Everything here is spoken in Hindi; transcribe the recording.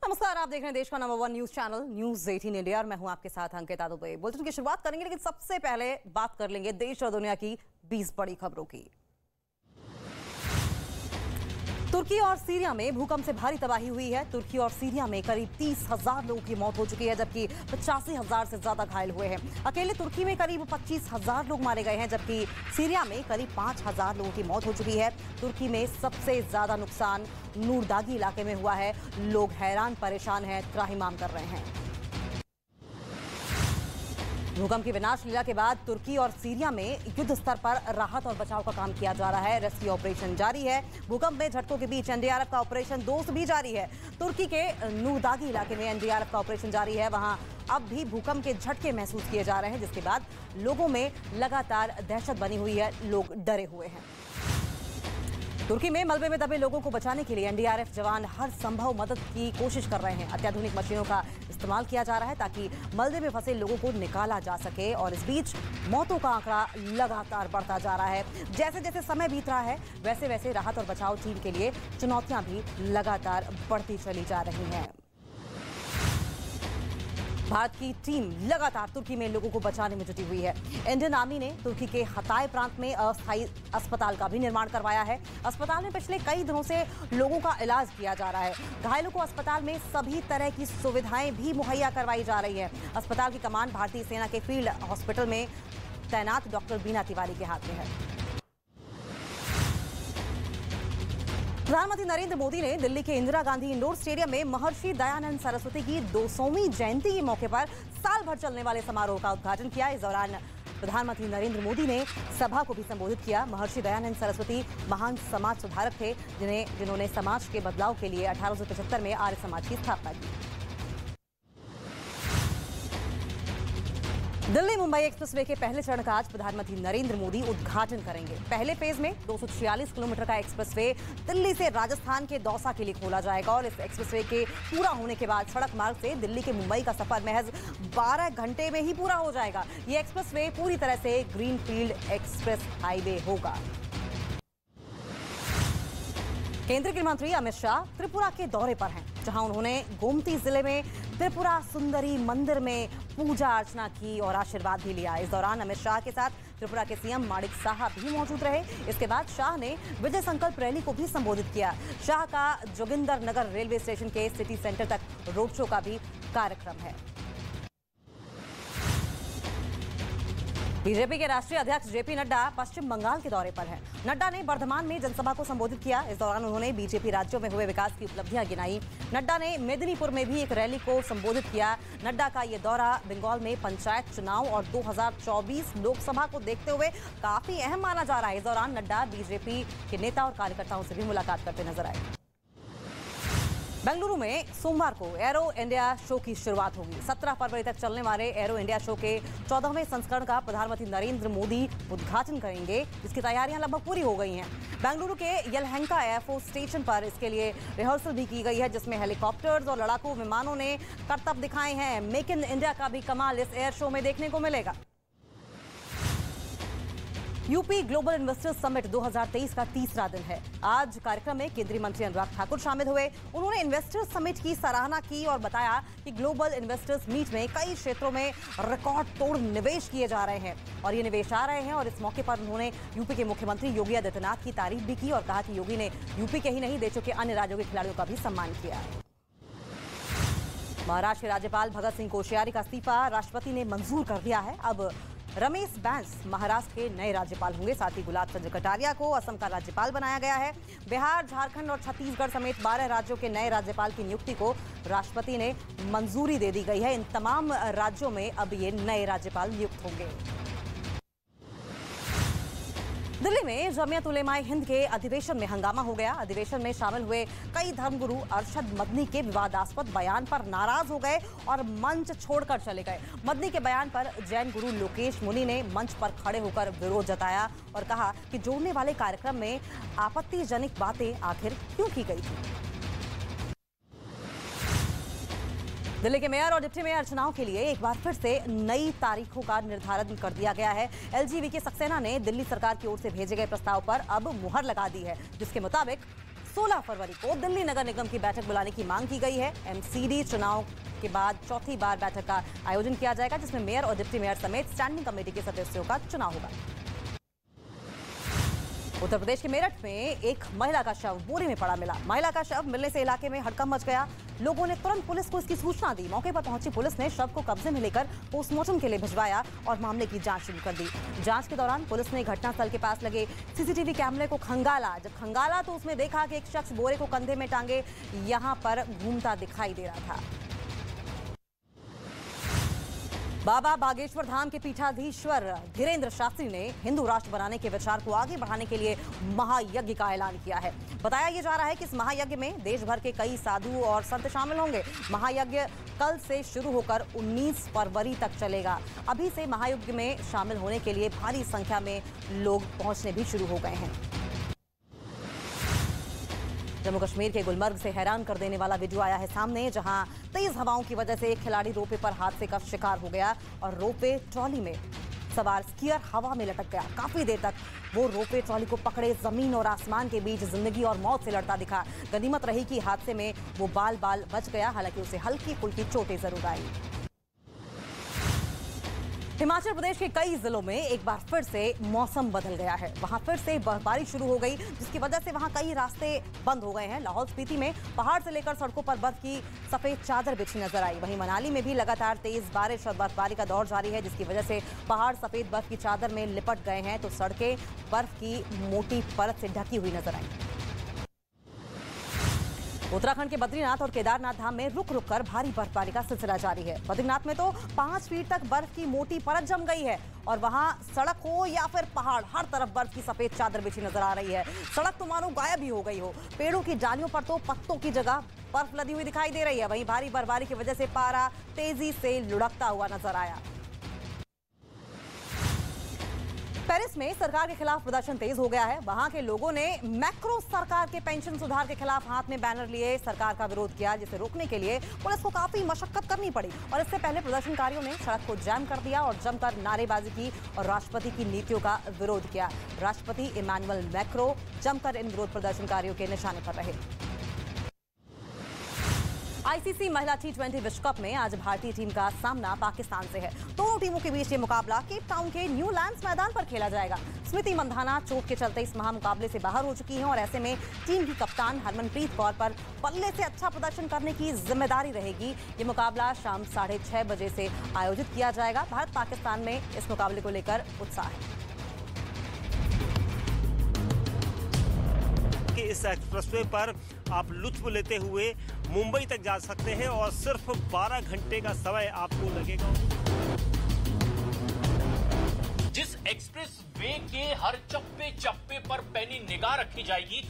नमस्कार, आप देख रहे हैं देश का number 1 news channel news 18 India और मैं हूं आपके साथ अंकिता दुबे। बुलेटिन की शुरुआत करेंगे, लेकिन सबसे पहले बात कर लेंगे देश और दुनिया की 20 बड़ी खबरों की। तुर्की और सीरिया में भूकंप से भारी तबाही हुई है। तुर्की और सीरिया में करीब 30,000 लोगों की मौत हो चुकी है, जबकि 85,000 से ज्यादा घायल हुए हैं। अकेले तुर्की में करीब 25,000 लोग मारे गए हैं, जबकि सीरिया में करीब 5,000 लोगों की मौत हो चुकी है। तुर्की में सबसे ज्यादा नुकसान नूरदागी इलाके में हुआ है। लोग हैरान परेशान हैं, त्राहिमाम कर रहे हैं। भूकंप की विनाश लीला के बाद तुर्की और सीरिया में युद्ध स्तर पर राहत और बचाव का काम किया जा रहा है। रेस्क्यू ऑपरेशन जारी है। भूकंप में झटकों के बीच एनडीआरएफ का ऑपरेशन दोस्त भी जारी है। तुर्की के नूरदागी इलाके में एनडीआरएफ का ऑपरेशन जारी है। वहां अब भी भूकंप के झटके महसूस किए जा रहे हैं, जिसके बाद लोगों में लगातार दहशत बनी हुई है। लोग डरे हुए हैं। तुर्की में मलबे में दबे लोगों को बचाने के लिए एनडीआरएफ जवान हर संभव मदद की कोशिश कर रहे हैं। अत्याधुनिक मशीनों का इस्तेमाल किया जा रहा है ताकि मलबे में फंसे लोगों को निकाला जा सके। और इस बीच मौतों का आंकड़ा लगातार बढ़ता जा रहा है। जैसे जैसे समय बीत रहा है, वैसे वैसे राहत और बचाव टीम के लिए चुनौतियां भी लगातार बढ़ती चली जा रही हैं। भारत की टीम लगातार तुर्की में लोगों को बचाने में जुटी हुई है। इंडियन आर्मी ने तुर्की के हताय प्रांत में अस्थायी अस्पताल का भी निर्माण करवाया है। अस्पताल में पिछले कई दिनों से लोगों का इलाज किया जा रहा है। घायलों को अस्पताल में सभी तरह की सुविधाएं भी मुहैया करवाई जा रही है। अस्पताल की कमान भारतीय सेना के फील्ड हॉस्पिटल में तैनात डॉक्टर बीना तिवारी के हाथ में है। प्रधानमंत्री नरेंद्र मोदी ने दिल्ली के इंदिरा गांधी इंडोर स्टेडियम में महर्षि दयानंद सरस्वती की 200वीं जयंती के मौके पर साल भर चलने वाले समारोह का उद्घाटन किया। इस दौरान प्रधानमंत्री नरेंद्र मोदी ने सभा को भी संबोधित किया। महर्षि दयानंद सरस्वती महान समाज सुधारक थे, जिन्होंने समाज के बदलाव के लिए 1875 में आर्य समाज की स्थापना की। दिल्ली मुंबई एक्सप्रेसवे के पहले चरण का आज प्रधानमंत्री नरेंद्र मोदी उद्घाटन करेंगे। पहले फेज में 246 किलोमीटर का एक्सप्रेसवे दिल्ली से राजस्थान के दौसा के लिए खोला जाएगा और इस एक्सप्रेसवे के पूरा होने के बाद सड़क मार्ग से दिल्ली के मुंबई का सफर महज 12 घंटे में ही पूरा हो जाएगा। ये एक्सप्रेसवे पूरी तरह से ग्रीनफील्ड एक्सप्रेस हाईवे होगा। केंद्रीय गृह मंत्री अमित शाह त्रिपुरा के दौरे पर हैं, जहां उन्होंने गोमती जिले में त्रिपुरा सुंदरी मंदिर में पूजा अर्चना की और आशीर्वाद भी लिया। इस दौरान अमित शाह के साथ त्रिपुरा के सीएम माणिक साहा भी मौजूद रहे। इसके बाद शाह ने विजय संकल्प रैली को भी संबोधित किया। शाह का जोगिंदर नगर रेलवे स्टेशन के सिटी सेंटर तक रोड शो का भी कार्यक्रम है। बीजेपी के राष्ट्रीय अध्यक्ष जेपी नड्डा पश्चिम बंगाल के दौरे पर हैं। नड्डा ने बर्धमान में जनसभा को संबोधित किया। इस दौरान उन्होंने बीजेपी राज्यों में हुए विकास की उपलब्धियां गिनाई। नड्डा ने मेदिनीपुर में भी एक रैली को संबोधित किया। नड्डा का ये दौरा बंगाल में पंचायत चुनाव और 2024 लोकसभा को देखते हुए काफी अहम माना जा रहा है। इस दौरान नड्डा बीजेपी के नेता और कार्यकर्ताओं से भी मुलाकात करते नजर आए। बेंगलुरु में सोमवार को एरो इंडिया शो की शुरुआत होगी। 17 फरवरी तक चलने वाले एरो इंडिया शो के 14वें संस्करण का प्रधानमंत्री नरेंद्र मोदी उद्घाटन करेंगे, जिसकी तैयारियां लगभग पूरी हो गई हैं। बेंगलुरु के यलहंका एयरफोर्स स्टेशन पर इसके लिए रिहर्सल भी की गई है, जिसमें हेलीकॉप्टर्स और लड़ाकू विमानों ने करतब दिखाए हैं। मेक इन इंडिया का भी कमाल इस एयर शो में देखने को मिलेगा। यूपी ग्लोबल इन्वेस्टर्स समिट 2023 का तीसरा दिन है। आज कार्यक्रम में केंद्रीय मंत्री अनुराग ठाकुर शामिल हुए। उन्होंने इन्वेस्टर्स समिट की सराहना की और बताया कि ग्लोबल इन्वेस्टर्स मीट में कई क्षेत्रों में रिकॉर्ड तोड़ निवेश किए जा रहे हैं और ये निवेश आ रहे हैं। और इस मौके पर उन्होंने यूपी के मुख्यमंत्री योगी आदित्यनाथ की तारीफ भी की और कहा कि योगी ने यूपी के ही नहीं, देशों के अन्य राज्यों के खिलाड़ियों का भी सम्मान किया। महाराष्ट्र के राज्यपाल भगत सिंह कोश्यारी का इस्तीफा राष्ट्रपति ने मंजूर कर दिया है। अब रमेश बैस महाराष्ट्र के नए राज्यपाल होंगे। साथ ही गुलाब चंद्र कटारिया को असम का राज्यपाल बनाया गया है। बिहार, झारखंड और छत्तीसगढ़ समेत 12 राज्यों के नए राज्यपाल की नियुक्ति को राष्ट्रपति ने मंजूरी दे दी गई है। इन तमाम राज्यों में अब ये नए राज्यपाल नियुक्त होंगे। दिल्ली में जमियत उलेमाए हिंद के अधिवेशन में हंगामा हो गया। अधिवेशन में शामिल हुए कई धर्मगुरु अरशद मदनी के विवादास्पद बयान पर नाराज हो गए और मंच छोड़कर चले गए। मदनी के बयान पर जैन गुरु लोकेश मुनि ने मंच पर खड़े होकर विरोध जताया और कहा कि जोड़ने वाले कार्यक्रम में आपत्तिजनक बातें आखिर क्यों की गई थी। दिल्ली के मेयर और डिप्टी मेयर चुनाव के लिए एक बार फिर से नई तारीखों का निर्धारण कर दिया गया है। एलजीबी के सक्सेना ने दिल्ली सरकार की ओर से भेजे गए प्रस्ताव पर अब मुहर लगा दी है, जिसके मुताबिक 16 फरवरी को दिल्ली नगर निगम की बैठक बुलाने की मांग की गई है। एमसीडी चुनाव के बाद चौथी बार बैठक का आयोजन किया जाएगा, जिसमें मेयर और डिप्टी मेयर समेत स्टैंडिंग कमेटी के सदस्यों का चुनाव होगा। उत्तर प्रदेश के मेरठ में एक महिला का शव बोरी में पड़ा मिला। महिला का शव मिलने से इलाके में हड़कंप मच गया। लोगों ने तुरंत पुलिस को इसकी सूचना दी। मौके पर पहुंची पुलिस ने शव को कब्जे में लेकर पोस्टमार्टम के लिए भिजवाया और मामले की जांच शुरू कर दी। जांच के दौरान पुलिस ने घटनास्थल के पास लगे सीसीटीवी कैमरे को खंगाला। जब खंगाला तो उसमें देखा कि एक शख्स बोरे को कंधे में टांगे यहां पर घूमता दिखाई दे रहा था। बाबा बागेश्वर धाम के पीठाधीश्वर धीरेन्द्र शास्त्री ने हिंदू राष्ट्र बनाने के विचार को आगे बढ़ाने के लिए महायज्ञ का ऐलान किया है। बताया यह जा रहा है कि इस महायज्ञ में देश भर के कई साधु और संत शामिल होंगे। महायज्ञ कल से शुरू होकर 19 फरवरी तक चलेगा। अभी से महायज्ञ में शामिल होने के लिए भारी संख्या में लोग पहुंचने भी शुरू हो गए हैं। जम्मू कश्मीर के गुलमर्ग से हैरान कर देने वाला वीडियो आया है सामने, जहां तेज हवाओं की वजह से एक खिलाड़ी रोपवे पर हादसे का शिकार हो गया और रोपवे ट्रॉली में सवार स्कीयर हवा में लटक गया। काफी देर तक वो रोपवे ट्रॉली को पकड़े जमीन और आसमान के बीच जिंदगी और मौत से लड़ता दिखा। गनीमत रही कि हादसे में वो बाल बाल बच गया, हालांकि उसे हल्की फुल्की चोटें जरूर आई। हिमाचल प्रदेश के कई जिलों में एक बार फिर से मौसम बदल गया है। वहां फिर से बर्फबारी शुरू हो गई, जिसकी वजह से वहां कई रास्ते बंद हो गए हैं। लाहौल स्पीति में पहाड़ से लेकर सड़कों पर बर्फ की सफेद चादर बिछी नजर आई। वहीं मनाली में भी लगातार तेज बारिश और बर्फबारी का दौर जारी है, जिसकी वजह से पहाड़ सफेद बर्फ की चादर में लिपट गए हैं, तो सड़कें बर्फ की मोटी परत से ढकी हुई नजर आई। उत्तराखंड के बद्रीनाथ और केदारनाथ धाम में रुक रुक कर भारी बर्फबारी का सिलसिला जारी है। बद्रीनाथ में तो 5 फीट तक बर्फ की मोटी परत जम गई है और वहां सड़क हो या फिर पहाड़, हर तरफ बर्फ की सफेद चादर बिछी नजर आ रही है। सड़क तो मानो गायब ही हो गई हो। पेड़ों की डालियों पर तो पत्तों की जगह बर्फ लदी हुई दिखाई दे रही है। वहीं भारी बर्फबारी की वजह से पारा तेजी से लुढ़कता हुआ नजर आया। पेरिस में सरकार के खिलाफ प्रदर्शन तेज हो गया है। वहां के लोगों ने मैक्रो सरकार के पेंशन सुधार के खिलाफ हाथ में बैनर लिए सरकार का विरोध किया, जिसे रोकने के लिए पुलिस को काफी मशक्कत करनी पड़ी। और इससे पहले प्रदर्शनकारियों ने सड़क को जाम कर दिया और जमकर नारेबाजी की और राष्ट्रपति की नीतियों का विरोध किया। राष्ट्रपति इमैनुअल मैक्रो जमकर इन विरोध प्रदर्शनकारियों के निशाने पर रहे। आईसीसी महिला T20 विश्व कप में आज भारतीय टीम का सामना पाकिस्तान से है। दोनों टीमों के बीच ये मुकाबला केप टाउन के न्यू लैंड्स मैदान पर खेला जाएगा। स्मृति मंधाना चोट के चलते इस महामुकाबले से बाहर हो चुकी हैं और ऐसे में टीम की कप्तान हरमनप्रीत कौर पर पल्ले से अच्छा प्रदर्शन करने की जिम्मेदारी रहेगी। ये मुकाबला शाम 6:30 बजे से आयोजित किया जाएगा। भारत पाकिस्तान में इस मुकाबले को लेकर उत्साह है। इस एक्सप्रेसवे पर आप लुत्फ लेते हुए मुंबई तक जा सकते हैं और सिर्फ 12 घंटे का समय आपको लगेगा। जिस एक्सप्रेस वे के हर चप्पे चप्पे पर पैनी निगाह रखी जाएगी,